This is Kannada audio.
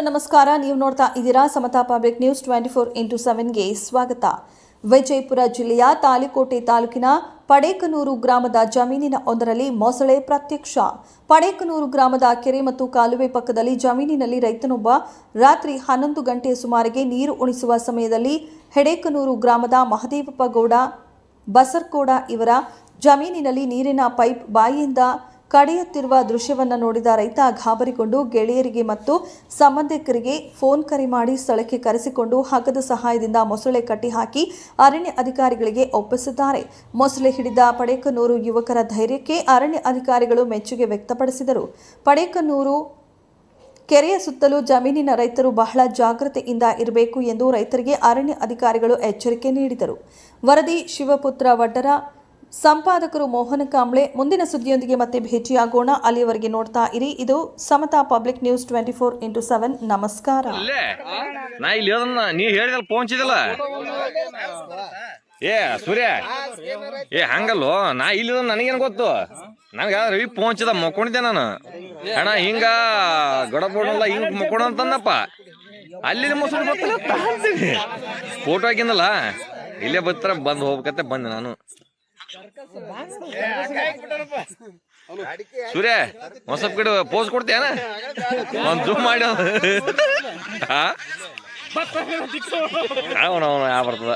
ನಮಸ್ಕಾರ. ನೀವು ನೋಡ್ತಾ ಇದ್ದೀರಾ ಸಮತಾ ಪಬ್ಲಿಕ್ ನ್ಯೂಸ್ 24x7ಗೆ ಸ್ವಾಗತ. ವಿಜಯಪುರ ಜಿಲ್ಲೆಯ ತಾಳಿಕೋಟೆ ತಾಲೂಕಿನ ಪಡೇಕನೂರು ಗ್ರಾಮದ ಜಮೀನಿನ ಒಂದರಲ್ಲಿ ಮೊಸಳೆ ಪ್ರತ್ಯಕ್ಷ. ಪಡೇಕನೂರು ಗ್ರಾಮದ ಕೆರೆ ಮತ್ತು ಕಾಲುವೆ ಪಕ್ಕದಲ್ಲಿ ಜಮೀನಿನಲ್ಲಿ ರೈತನೊಬ್ಬ ರಾತ್ರಿ 11 ಗಂಟೆ ಸುಮಾರಿಗೆ ನೀರು ಉಣಿಸುವ ಸಮಯದಲ್ಲಿ ಹೆಡೇಕನೂರು ಗ್ರಾಮದ ಮಹದೇವಪ್ಪ ಗೌಡ ಬಸರ್ಕೋಡ ಇವರ ಜಮೀನಿನಲ್ಲಿ ನೀರಿನ ಪೈಪ್ ಬಾಯಿಯಿಂದ ಕಡಿಯುತ್ತಿರುವ ದೃಶ್ಯವನ್ನು ನೋಡಿದ ರೈತ ಗಾಬರಿಗೊಂಡು ಗೆಳೆಯರಿಗೆ ಮತ್ತು ಸಂಬಂಧಿಕರಿಗೆ ಫೋನ್ ಕರೆ ಮಾಡಿ ಸ್ಥಳಕ್ಕೆ ಕರೆಸಿಕೊಂಡು ಹಗ್ಗದ ಸಹಾಯದಿಂದ ಮೊಸಳೆ ಕಟ್ಟಿಹಾಕಿ ಅರಣ್ಯ ಅಧಿಕಾರಿಗಳಿಗೆ ಒಪ್ಪಿಸಿದ್ದಾರೆ. ಮೊಸಳೆ ಹಿಡಿದ ಪಡೇಕನೂರು ಯುವಕರ ಧೈರ್ಯಕ್ಕೆ ಅರಣ್ಯ ಅಧಿಕಾರಿಗಳು ಮೆಚ್ಚುಗೆ ವ್ಯಕ್ತಪಡಿಸಿದರು. ಪಡೇಕನೂರು ಕೆರೆಯ ಸುತ್ತಲೂ ಜಮೀನಿನ ರೈತರು ಬಹಳ ಜಾಗೃತೆಯಿಂದ ಇರಬೇಕು ಎಂದು ರೈತರಿಗೆ ಅರಣ್ಯ ಅಧಿಕಾರಿಗಳು ಎಚ್ಚರಿಕೆ ನೀಡಿದರು. ವರದಿ ಶಿವಪುತ್ರ ವಡ್ಡರ, ಸಂಪಾದಕರು ಮೋಹನ ಕಾಂಬ್ಳೆ. ಮುಂದಿನ ಸುದ್ದಿಯೊಂದಿಗೆ ಮತ್ತೆ ಭೇಟಿಯಾಗೋಣ. ಅಲ್ಲಿಯವರೆಗೆ ನೋಡ್ತಾ ಇರಿ. ಇದು ಸಮತಾ ಪಬ್ಲಿಕ್ ನ್ಯೂಸ್ 24x7. ನಮಸ್ಕಾರ. ನೀ ಹೇಳಿದಲ್ಲ ಪೋಂಚಿದಲ್ಲ ಸೂರ್ಯ ಹಂಗಲ್ಲೋ, ನಾ ಇಲ್ಲಿ ನನಗೇನು ಗೊತ್ತು. ನನಗೆ ರವಿ ಪೋಂಚಿದ ಮಕ್ಕೊಂಡಿದ್ದೆ ನಾನು. ಅಣ್ಣ ಹಿಂಗ ಗಡಪಡಲ್ಲ ಹಿಂಗ ಮಕ್ಕೊಡ ಅಂತಂದಪ್ಪ. ಅಲ್ಲಿ ಮೊಸರು ಬರ್ತೀನಿ ಫೋಟೋ ಹಾಕಿಂದಲ್ಲ, ಇಲ್ಲೇ ಬರ್ತಾರ ಬಂದು ಹೋಗ್ಬೇಕಂತೆ ಬಂದೆ ನಾನು. ಸೂರ್ಯ ಒಂದ್ ಸ್ವಲ್ಪ ಕಡೆ ಪೋಸ್ ಕೊಡ್ತೀಯನ, ಒಂದ್ ಜೂಮ್ ಮಾಡಿ ಯಾವ ಬರ್ತದ.